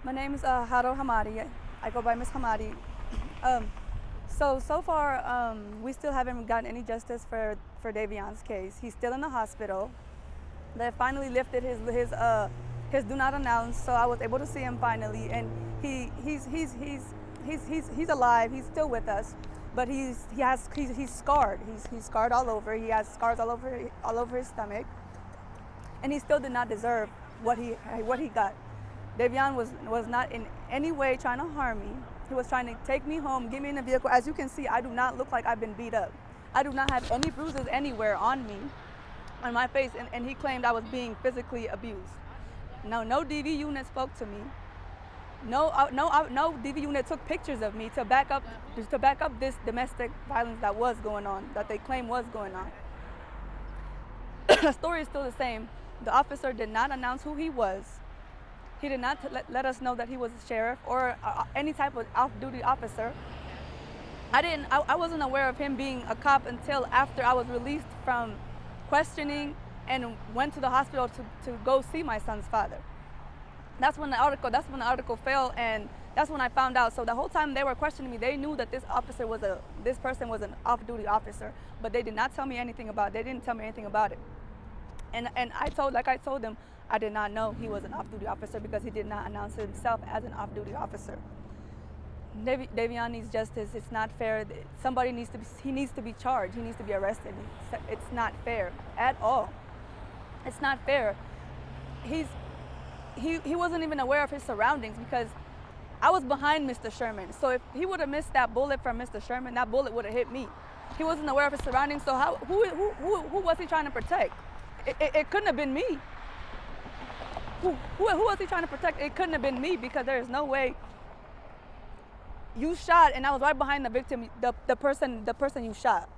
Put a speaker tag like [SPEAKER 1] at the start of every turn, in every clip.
[SPEAKER 1] My name is Haro Hamadi. I go by Miss Hamadi. Um, so far, we still haven't gotten any justice for Davion's case. He's still in the hospital. They finally lifted his do not announce, so I was able to see him finally, and he's alive. He's still with us, but he's scarred. He's scarred all over. He has scars all over his stomach, and he still did not deserve what he got. Davion was not in any way trying to harm me. He was trying to take me home, get me in a vehicle. As you can see, I do not look like I've been beat up. I do not have any bruises anywhere on me, on my face, and he claimed I was being physically abused. No DV unit spoke to me. No DV unit took pictures of me to back up this domestic violence that was going on, that they claim was going on. The story is still the same. The officer did not announce who he was. He did not let us know that he was a sheriff or any type of off-duty officer. I wasn't aware of him being a cop until after I was released from questioning and went to the hospital to go see my son's father. That's when the article fell, and that's when I found out. So the whole time they were questioning me, they knew that this person was an off-duty officer, but they did not tell me anything about it. They didn't tell me anything about it. And I told them, I did not know he was an off-duty officer because he did not announce himself as an off-duty officer. Davion needs justice. It's not fair. He needs to be charged. He needs to be arrested. It's not fair at all. It's not fair. He wasn't even aware of his surroundings because I was behind Mr. Sherman. So if he would have missed that bullet from Mr. Sherman, that bullet would have hit me. He wasn't aware of his surroundings. So who was he trying to protect? It couldn't have been me. Who was he trying to protect? It couldn't have been me because there is no way. You shot, and I was right behind the victim, the person you shot.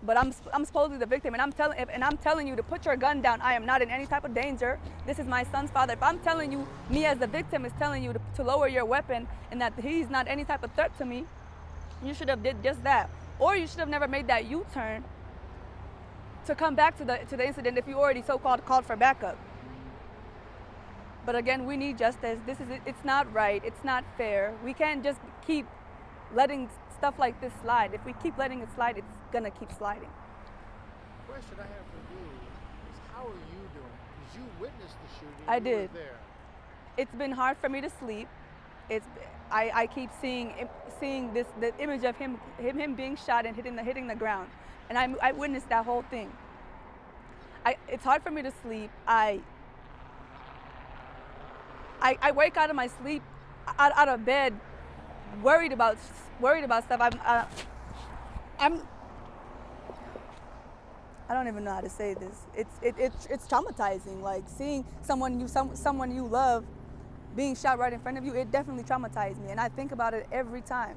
[SPEAKER 1] But I'm supposedly the victim, and I'm telling you to put your gun down. I am not in any type of danger. This is my son's father. If I'm telling you, me as the victim is telling you to lower your weapon, and that he's not any type of threat to me, you should have did just that, or you should have never made that U-turn to come back to the incident if you already called for backup. But again, we need justice. It's not right. It's not fair. We can't just keep letting stuff like this slide. If we keep letting it slide, it's gonna keep sliding.
[SPEAKER 2] The question I have for you is, how are you doing? Because you witnessed the shooting.
[SPEAKER 1] I
[SPEAKER 2] you
[SPEAKER 1] did.
[SPEAKER 2] Were there.
[SPEAKER 1] It's been hard for me to sleep. I keep seeing the image of him being shot and hitting the ground, and I witnessed that whole thing. It's hard for me to sleep. I wake out of my sleep, out of bed, worried about stuff. I don't even know how to say this. It's traumatizing. Like seeing someone you love being shot right in front of you. It definitely traumatized me, and I think about it every time.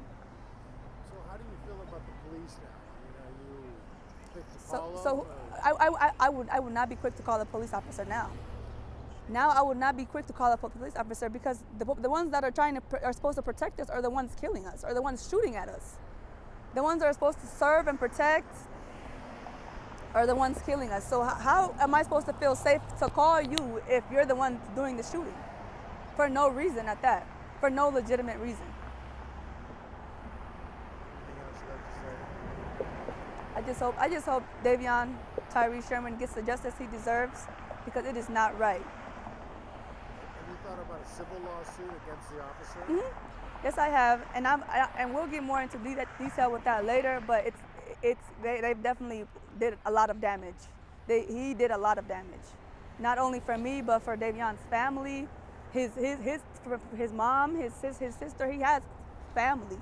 [SPEAKER 2] So how do you feel about the police now? You quick to call them?
[SPEAKER 1] I would not be quick to call a police officer now. Now I would not be quick to call a police officer because the ones that are supposed to protect us are the ones killing us, or the ones shooting at us. The ones that are supposed to serve and protect are the ones killing us. So how am I supposed to feel safe to call you if you're the one doing the shooting? For no reason at that. For no legitimate reason.
[SPEAKER 2] Anything else you'd like to say?
[SPEAKER 1] I just hope Davion Tyree Sherman gets the justice he deserves because it is not right.
[SPEAKER 2] Have you thought about a civil lawsuit against the officer?
[SPEAKER 1] Mm-hmm. Yes, I have, and we'll get more into detail with that later. But they definitely did a lot of damage. He did a lot of damage, not only for me but for Davion's family, his mom, his sister. He has family.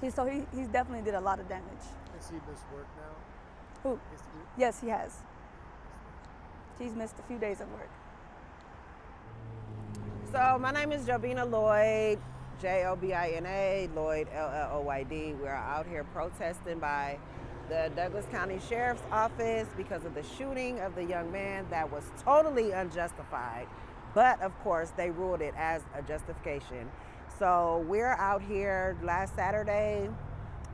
[SPEAKER 1] He's definitely did a lot of damage.
[SPEAKER 2] Has he missed work now?
[SPEAKER 1] Who? Yes, he has. He's missed a few days of work.
[SPEAKER 3] So my name is Jobina Lloyd, Jobina, Lloyd, Lloyd. We're out here protesting by the Douglas County Sheriff's Office because of the shooting of the young man that was totally unjustified. But of course, they ruled it as a justification. So we're out here last Saturday,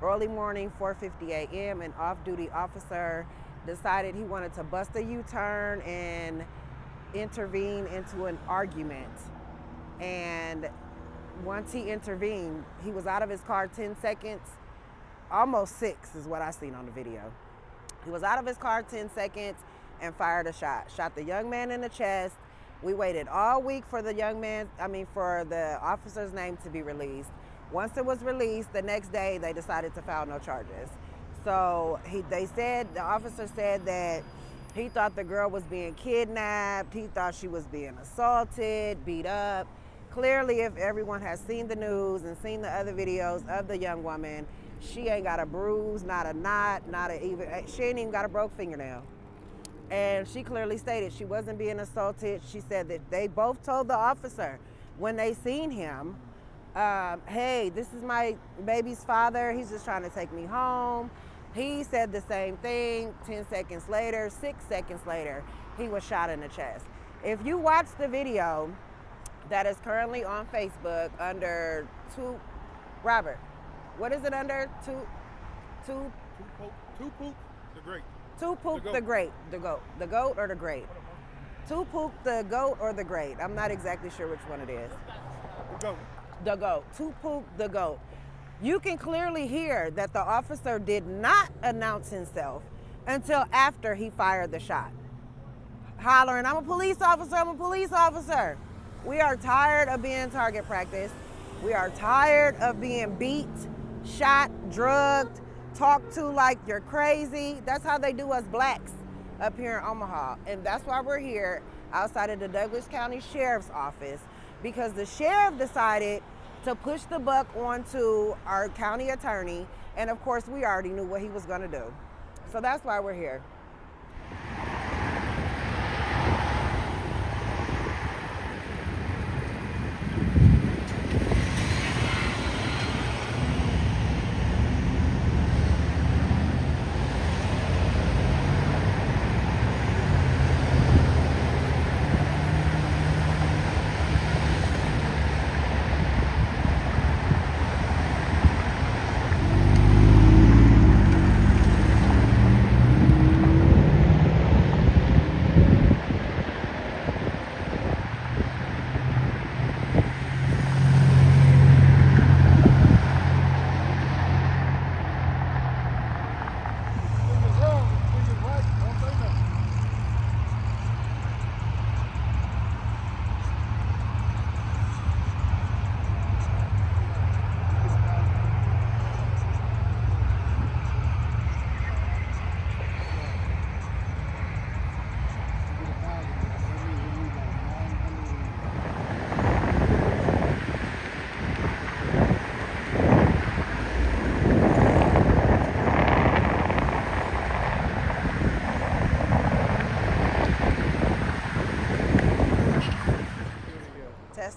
[SPEAKER 3] early morning, 4:50 a.m. An off-duty officer decided he wanted to bust a U-turn and intervene into an argument And once he intervened, he was out of his car 10 seconds, almost 6 is what I seen on the video. He was out of his car 10 seconds and fired a shot. Shot the young man in the chest. We waited all week for the for the officer's name to be released. Once it was released, the next day they decided to file no charges. So the officer said that he thought the girl was being kidnapped. He thought she was being assaulted, beat up. Clearly, if everyone has seen the news and seen the other videos of the young woman, she ain't got a bruise, not a knot, she ain't even got a broke fingernail. And she clearly stated she wasn't being assaulted. She said that they both told the officer when they seen him, hey, this is my baby's father. He's just trying to take me home. He said the same thing. 10 seconds later, 6 seconds later, he was shot in the chest. If you watch the video that is currently on Facebook under Robert, what is it under? Two
[SPEAKER 2] Poop the Great.
[SPEAKER 3] Tupac the Great, the goat or the great? Tupac the goat or the great? I'm not exactly sure which one it is. The goat. Tupac the goat. You can clearly hear that the officer did not announce himself until after he fired the shot. Hollering, I'm a police officer, I'm a police officer. We are tired of being target practice. We are tired of being beat, shot, drugged, talked to like you're crazy. That's how they do us blacks up here in Omaha. And that's why we're here outside of the Douglas County Sheriff's Office, because the sheriff decided to push the buck onto our county attorney. And of course, we already knew what he was gonna do. So that's why we're here.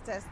[SPEAKER 3] Test.